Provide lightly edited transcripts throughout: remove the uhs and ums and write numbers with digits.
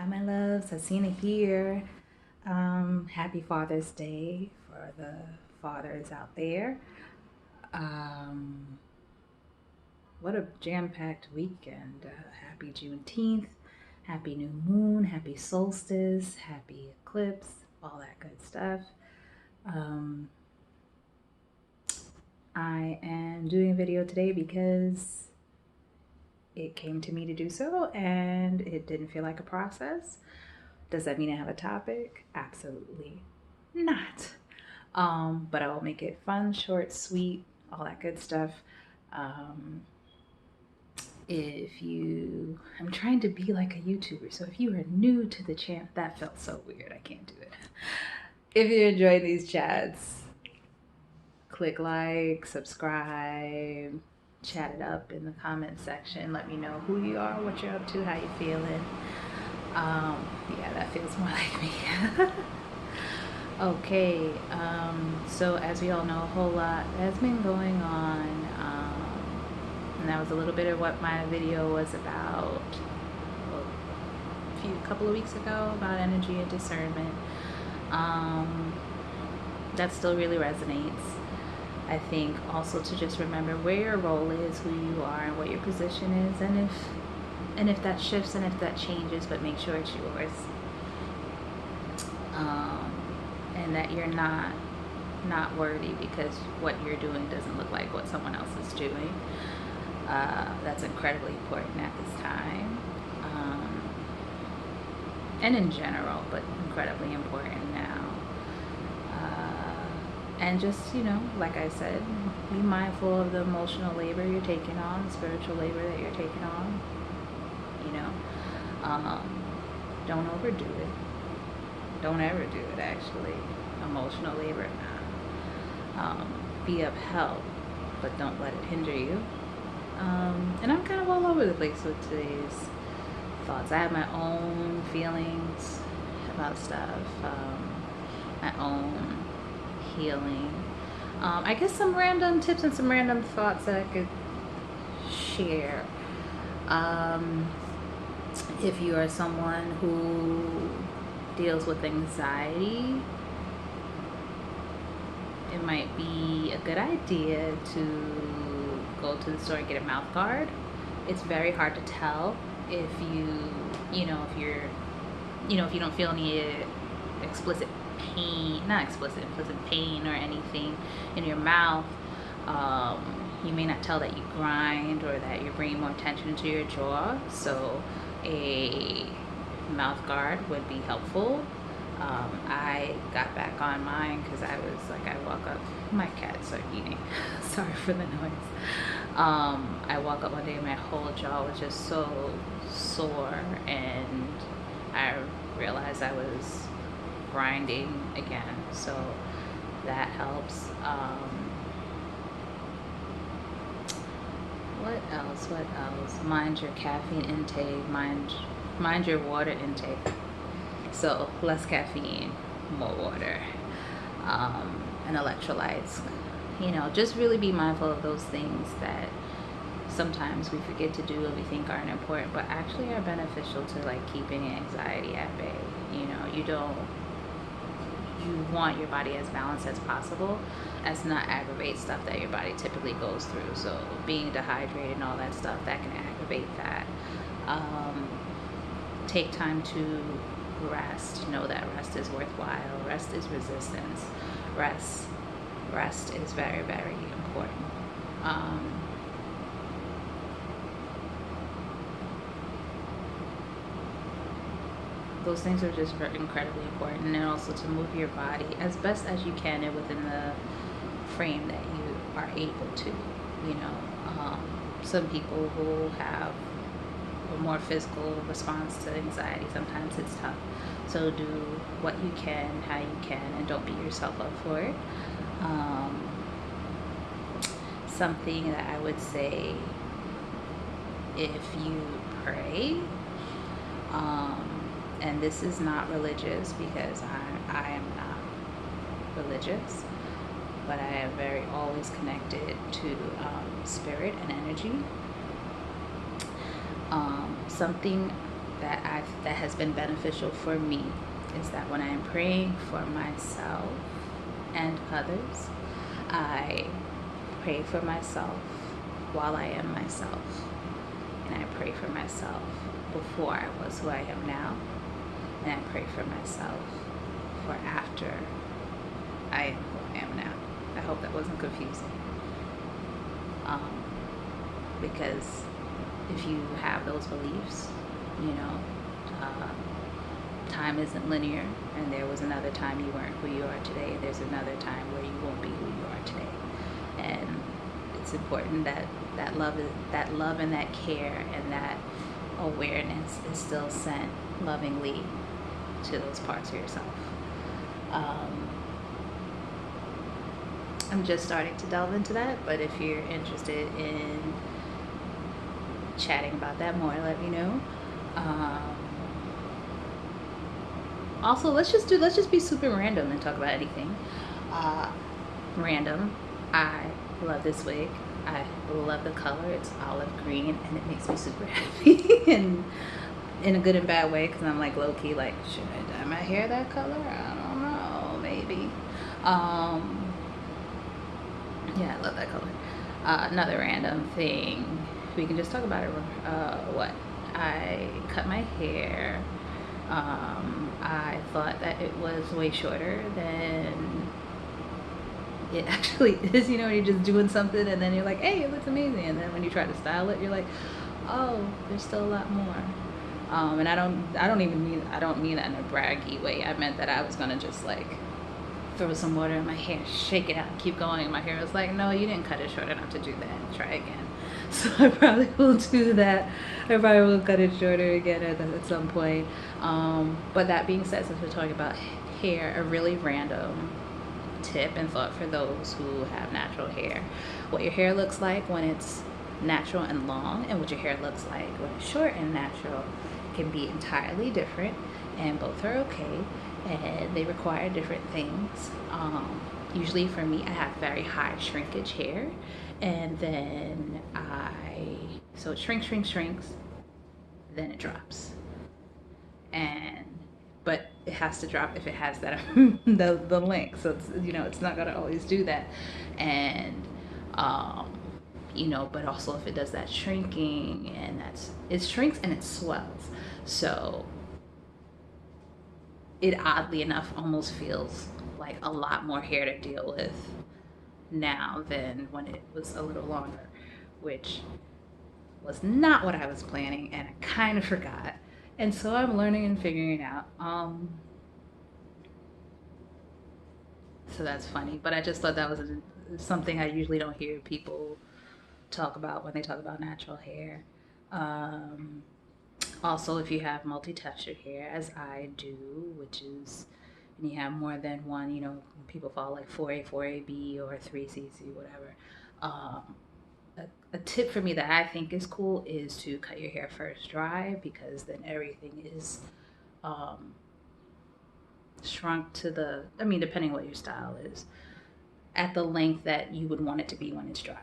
my loves. Hasina here. Happy Father's Day for the fathers out there. Um, what a jam-packed weekend. Happy Juneteenth, happy new moon, happy solstice, happy eclipse, all that good stuff. Um, I am doing a video today because it came to me to do so and it didn't feel like a process. Does that mean I have a topic? Absolutely not. But I will make it fun, short, sweet, all that good stuff. Um, I'm trying to be like a YouTuber, so if you are new to the channel, that felt so weird, I can't do it. If you enjoy these chats, click like, subscribe, chat it up in the comment section. Let me know who you are, what you're up to, how you feeling. Yeah, that feels more like me. Okay, so as we all know, a whole lot has been going on, and that was a little bit of what my video was about a couple of weeks ago, about energy and discernment. That still really resonates. I think also to just remember where your role is, who you are, and what your position is, and if that shifts and if that changes, but make sure it's yours. And that you're not worthy because what you're doing doesn't look like what someone else is doing. That's incredibly important at this time, and in general, but incredibly important now. And just, like I said, be mindful of the emotional labor you're taking on, the spiritual labor that you're taking on. Don't overdo it. Don't ever do it, actually. Emotional labor, nah. Be of help, but don't let it hinder you. And I'm kind of all over the place with today's thoughts. I have my own feelings about stuff, my own healing. I guess some random tips and some random thoughts that I could share. If you are someone who deals with anxiety, it might be a good idea to go to the store and get a mouth guard. It's very hard to tell if if you don't feel any implicit pain or anything in your mouth. You may not tell that you grind or that you're bringing more tension to your jaw, so a mouth guard would be helpful. I got back on mine because I walk up, my cats are eating, sorry for the noise. I woke up one day and my whole jaw was just so sore, and I realized I was grinding again, so that helps. What else? Mind your caffeine intake, mind your water intake. So less caffeine, more water, and electrolytes. Just really be mindful of those things that sometimes we forget to do and we think aren't important, but actually are beneficial to keeping anxiety at bay. You want your body as balanced as possible, as to not aggravate stuff that your body typically goes through. So being dehydrated and all that stuff, that can aggravate that. Take time to rest. Know that rest is worthwhile. Rest is resistance. Rest is very, very important. Those things are just incredibly important, and also to move your body as best as you can and within the frame that you are able to. Some people who have a more physical response to anxiety, sometimes it's tough. So do what you can, how you can, and don't beat yourself up for it. Something that I would say, if you pray, and this is not religious because I am not religious, but I am very always connected to spirit and energy. Something that has been beneficial for me is that when I am praying for myself and others, I pray for myself while I am myself. And I pray for myself before I was who I am now. And I pray for myself for after I am who I am now. I hope that wasn't confusing. Because if you have those beliefs, you know, time isn't linear, and there was another time you weren't who you are today, and there's another time where you won't be who you are today. And it's important that that love and that care and that awareness is still sent lovingly to those parts of yourself. I'm just starting to delve into that, but if you're interested in chatting about that more, let me know. Also, let's just be super random and talk about anything. Random. I love this wig. I love the color. It's olive green, and it makes me super happy, and in a good and bad way, because I'm like low key, like, should I dye my hair that color? I don't know, maybe. Yeah, I love that color. Another random thing. We can just talk about it. What? I cut my hair. I thought that it was way shorter than it actually is. You know, you're just doing something and then you're like, hey, it looks amazing. And then when you try to style it, you're like, oh, there's still a lot more. And I don't mean that in a braggy way. I meant that I was gonna just like throw some water in my hair, shake it out, keep going. And my hair was like, no, you didn't cut it short enough to do that. Try again. So I probably will do that. I probably will cut it shorter again at some point. But that being said, since we're talking about hair, a really random tip and thought for those who have natural hair. What your hair looks like when it's natural and long, and what your hair looks like when it's short and natural can be entirely different, and both are okay, and they require different things. Usually for me, I have very high shrinkage hair, and then so it shrinks, then it drops. And but it has to drop if it has that the length. So it's, you know, it's not gonna always do that. And you know, but also if it does that shrinking, and it shrinks and it swells. So it oddly enough almost feels like a lot more hair to deal with now than when it was a little longer, which was not what I was planning, and I kind of forgot. And so I'm learning and figuring it out. So that's funny, but I just thought that was something I usually don't hear people talk about when they talk about natural hair. Um, Also, if you have multi-textured hair, as I do, which is, and you have more than one, you know, people follow like 4A, 4AB, or 3CC, whatever. Um, a tip for me that I think is cool is to cut your hair first dry, because then everything is um, shrunk to I mean, depending what your style is, at the length that you would want it to be when it's dry.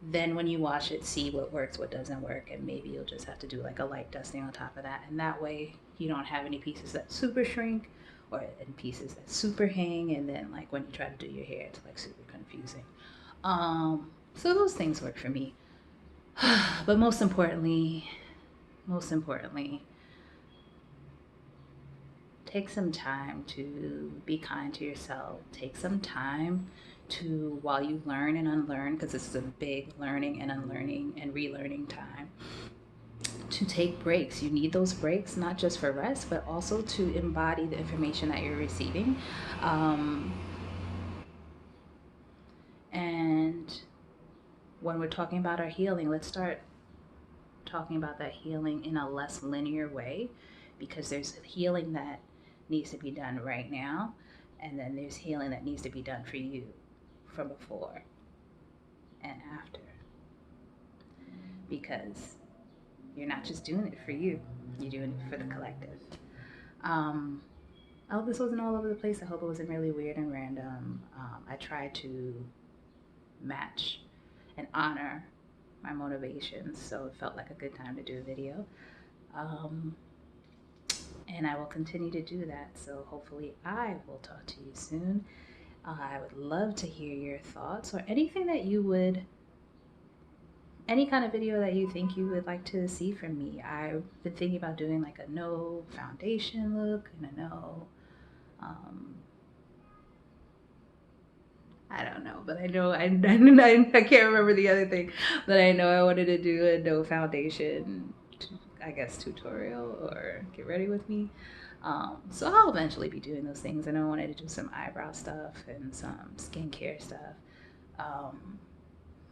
Then when you wash it, see what works, what doesn't work, and maybe you'll just have to do like a light dusting on top of that. And that way you don't have any pieces that super shrink or in pieces that super hang, and then like when you try to do your hair, it's like super confusing. So those things work for me. But most importantly, take some time to be kind to yourself. Take some time to, while you learn and unlearn, because this is a big learning and unlearning and relearning time, to take breaks. You need those breaks, not just for rest, but also to embody the information that you're receiving. And when we're talking about our healing, let's start talking about that healing in a less linear way, because there's healing that needs to be done right now, and then there's healing that needs to be done for you from before and after, because you're not just doing it for you, you're doing it for the collective. I hope this wasn't all over the place. I hope it wasn't really weird and random. I try to match and honor my motivations, so it felt like a good time to do a video. and I will continue to do that. So hopefully I will talk to you soon. I would love to hear your thoughts or anything that you would, any kind of video that you think you would like to see from me. I've been thinking about doing like a no foundation look and a no, um, I don't know, but I know I can't remember the other thing, but I know I wanted to do a no foundation, I guess, tutorial or get ready with me. So I'll eventually be doing those things. I know I wanted to do some eyebrow stuff and some skincare stuff. Um,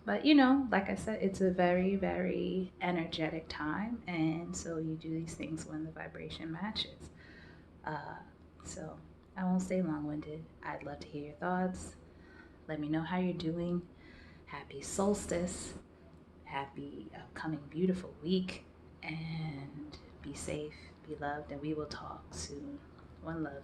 but you know, like I said, it's a very, very energetic time, and so you do these things when the vibration matches. Uh, so I won't stay long-winded. I'd love to hear your thoughts. Let me know how you're doing. Happy solstice. Happy upcoming beautiful week. And be safe, be loved, and we will talk soon. One love.